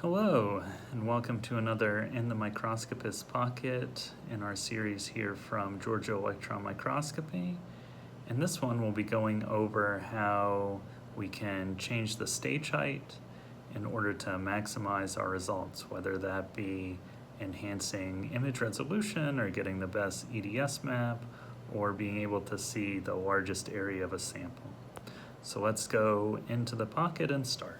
Hello, and welcome to another In the Microscopist Pocket in our series here from Georgia Electron Microscopy. In this one, we'll be going over how we can change the stage height in order to maximize our results, whether that be enhancing image resolution or getting the best EDS map or being able to see the largest area of a sample. So let's go into the pocket and start.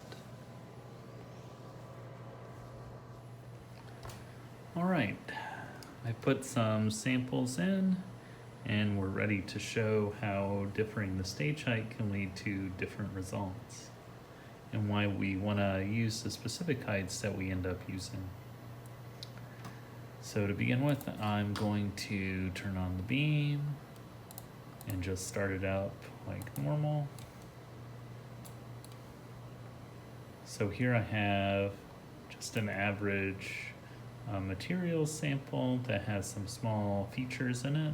All right, I put some samples in and we're ready to show how differing the stage height can lead to different results and why we want to use the specific heights that we end up using. So to begin with, I'm going to turn on the beam and just start it up like normal. So here I have just an average material sample that has some small features in it.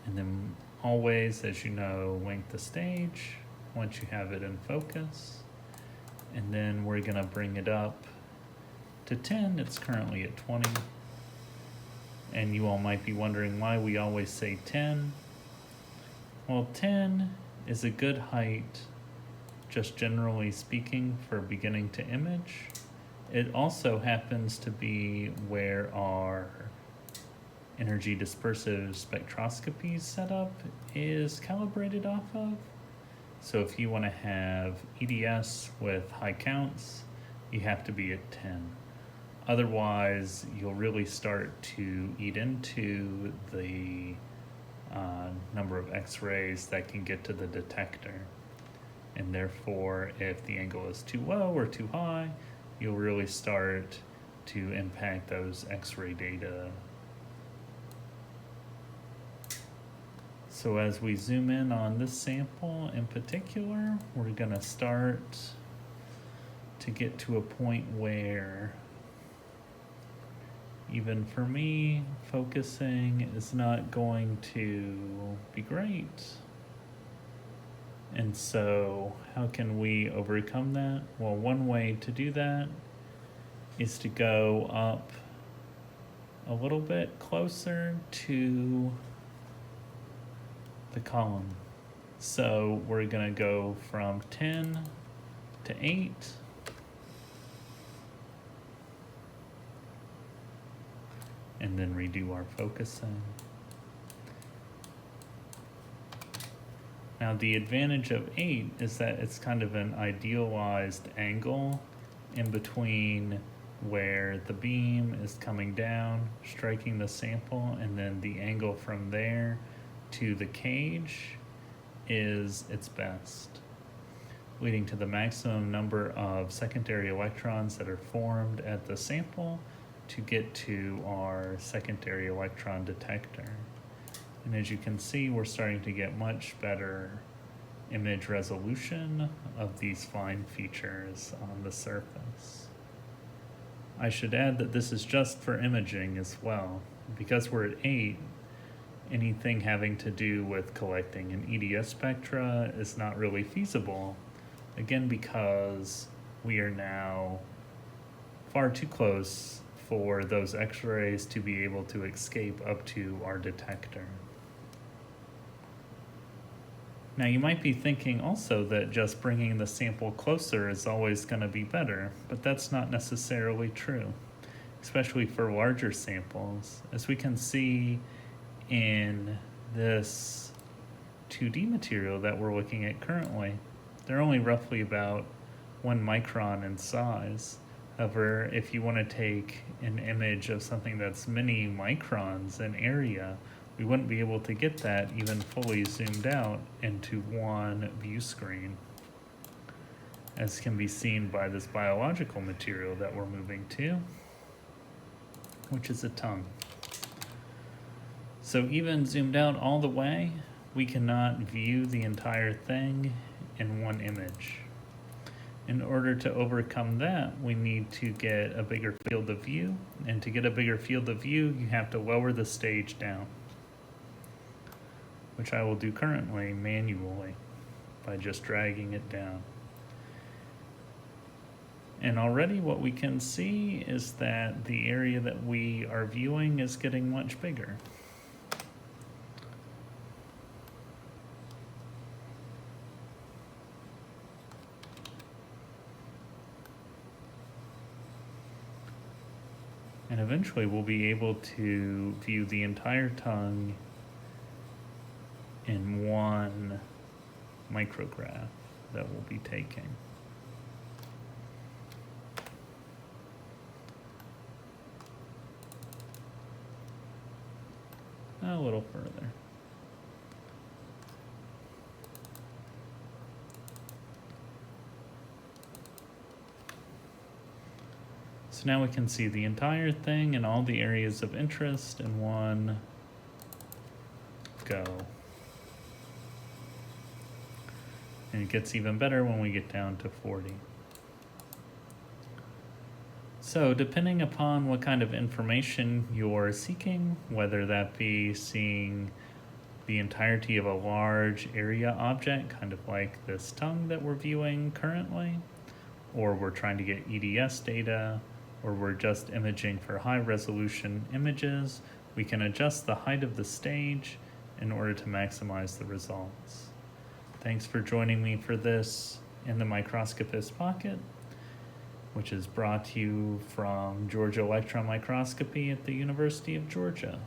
And then always, as you know, length the stage once you have it in focus. And then we're gonna bring it up to 10, it's currently at 20. And you all might be wondering why we always say 10. Well, 10 is a good height, just generally speaking, for beginning to image. It also happens to be where our energy dispersive spectroscopy setup is calibrated off of. So if you want to have EDS with high counts, you have to be at 10. Otherwise, you'll really start to eat into the number of X-rays that can get to the detector. And therefore, if the angle is too low or too high, you'll really start to impact those X-ray data. So as we zoom in on this sample in particular, we're gonna start to get to a point where even for me, focusing is not going to be great. And so how can we overcome that? Well, one way to do that is to go up a little bit closer to the column. So we're gonna go from 10 to 8. And then redo our focusing. Now the advantage of 8 is that it's kind of an idealized angle in between where the beam is coming down, striking the sample, and then the angle from there to the cage is its best, leading to the maximum number of secondary electrons that are formed at the sample to get to our secondary electron detector. And as you can see, we're starting to get much better image resolution of these fine features on the surface. I should add that this is just for imaging as well. Because we're at 8, anything having to do with collecting an EDS spectra is not really feasible. Again, because we are now far too close for those X-rays to be able to escape up to our detector. Now you might be thinking also that just bringing the sample closer is always going to be better, but that's not necessarily true, especially for larger samples. As we can see in this 2D material that we're looking at currently, they're only roughly about 1 micron in size. However, if you want to take an image of something that's many microns in area, we wouldn't be able to get that even fully zoomed out into one view screen, as can be seen by this biological material that we're moving to, which is a tongue. So even zoomed out all the way, we cannot view the entire thing in one image. In order to overcome that, we need to get a bigger field of view, and to get a bigger field of view, you have to lower the stage down, which I will do currently manually by just dragging it down. And already what we can see is that the area that we are viewing is getting much bigger. And eventually we'll be able to view the entire tongue in one micrograph that we'll be taking. A little further. So now we can see the entire thing and all the areas of interest in one go. And it gets even better when we get down to 40. So depending upon what kind of information you're seeking, whether that be seeing the entirety of a large area object, kind of like this tongue that we're viewing currently, or we're trying to get EDS data, or we're just imaging for high resolution images, we can adjust the height of the stage in order to maximize the results. Thanks for joining me for this in the Microscopist Pocket, which is brought to you from Georgia Electron Microscopy at the University of Georgia.